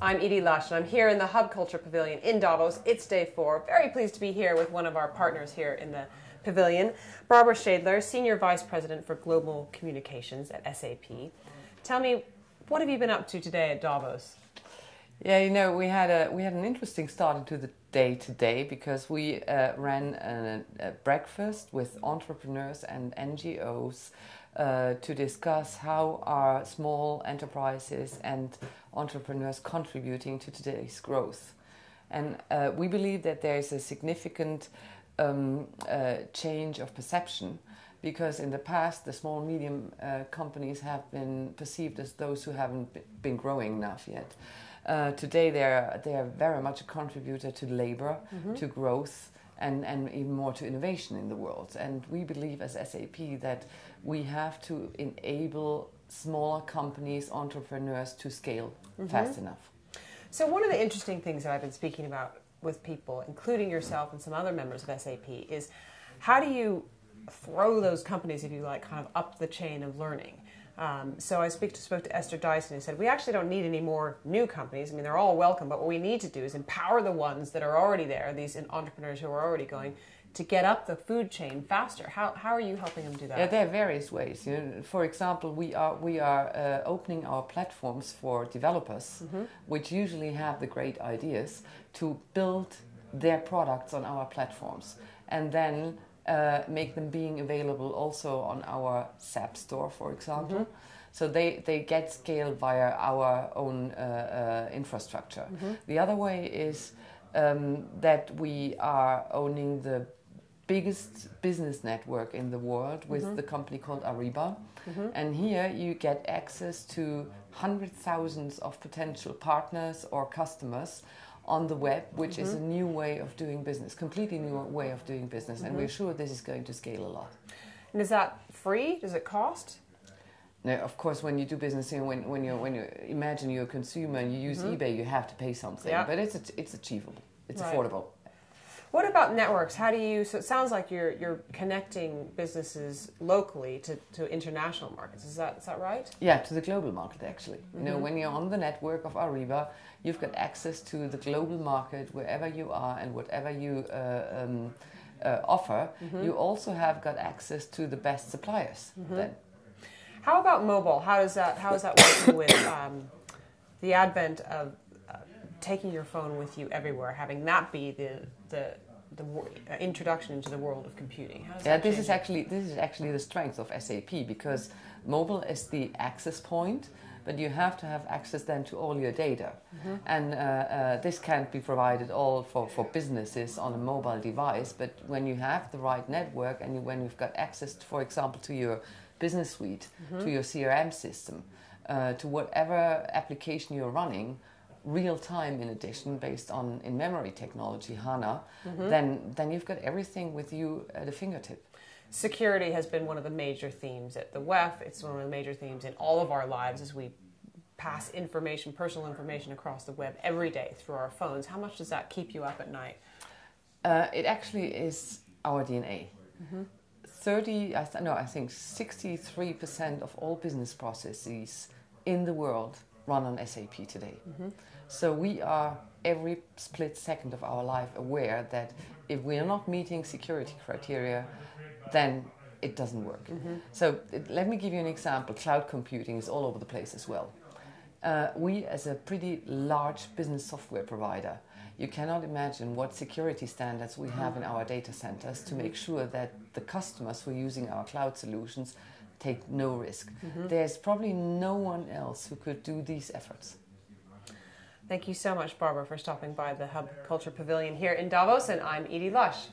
I'm Edie Lush, and I'm here in the Hub Culture Pavilion in Davos. It's day 4. Very pleased to be here with one of our partners here in the Pavilion, Barbara Schädler, Senior Vice President for Global Communications at SAP. Tell me, what have you been up to today at Davos? Yeah, you know, we had an interesting start into the day today because we ran a breakfast with entrepreneurs and NGOs to discuss how are small enterprises and entrepreneurs contributing to today's growth. And we believe that there is a significant change of perception, because in the past the small and medium companies have been perceived as those who haven't been growing enough yet. Today they are very much a contributor to labor, to growth, and even more to innovation in the world. And we believe as SAP that we have to enable smaller companies, entrepreneurs to scale fast enough. So one of the interesting things that I've been speaking about with people, including yourself and some other members of SAP, is how do you throw those companies, if you like, kind of up the chain of learning? So I spoke to Esther Dyson, who said, we actually don't need any more new companies. I mean, they're all welcome, but what we need to do is empower the ones that are already there, these entrepreneurs who are already going, to get up the food chain faster. How are you helping them do that? Yeah, there are various ways. You know, for example, we are opening our platforms for developers, which usually have the great ideas, to build their products on our platforms, and then make them being available also on our SAP store, for example. So they get scale via our own infrastructure. The other way is that we are owning the biggest business network in the world with the company called Ariba. And here you get access to hundreds of thousands of potential partners or customers on the web, which is a new way of doing business, completely new way of doing business, and we're sure this is going to scale a lot. And is that free? Does it cost? No, of course, when you do business, you know, when you imagine you're a consumer and you use eBay, you have to pay something, but it's achievable, it's affordable. What about networks? How do you? So it sounds like you're connecting businesses locally to international markets. Is that right? Yeah, to the global market actually. You know, when you're on the network of Ariba, you've got access to the global market wherever you are and whatever you offer. You also have got access to the best suppliers. Then. How about mobile? How is that working with the advent of taking your phone with you everywhere, having that be the introduction into the world of computing? How does that this is actually the strength of SAP, because mobile is the access point, but you have to have access then to all your data, and this can't be provided all for businesses on a mobile device. But when you have the right network and when you've got access, for example, to your business suite, to your CRM system, to whatever application you're running, real time in addition, based on in-memory technology, HANA, then you've got everything with you at a fingertip. Security has been one of the major themes at the WEF. It's one of the major themes in all of our lives as we pass information, personal information across the web every day through our phones. How much does that keep you up at night? It actually is our DNA. I think 63% of all business processes in the world run on SAP today. So we are every split second of our life aware that if we are not meeting security criteria, then it doesn't work. So let me give you an example. Cloud computing is all over the place as well. We, as a pretty large business software provider, you cannot imagine what security standards we have in our data centers to make sure that the customers who are using our cloud solutions take no risk. There's probably no one else who could do these efforts. Thank you so much, Barbara, for stopping by the Hub Culture Pavilion here in Davos, and I'm Edie Lush.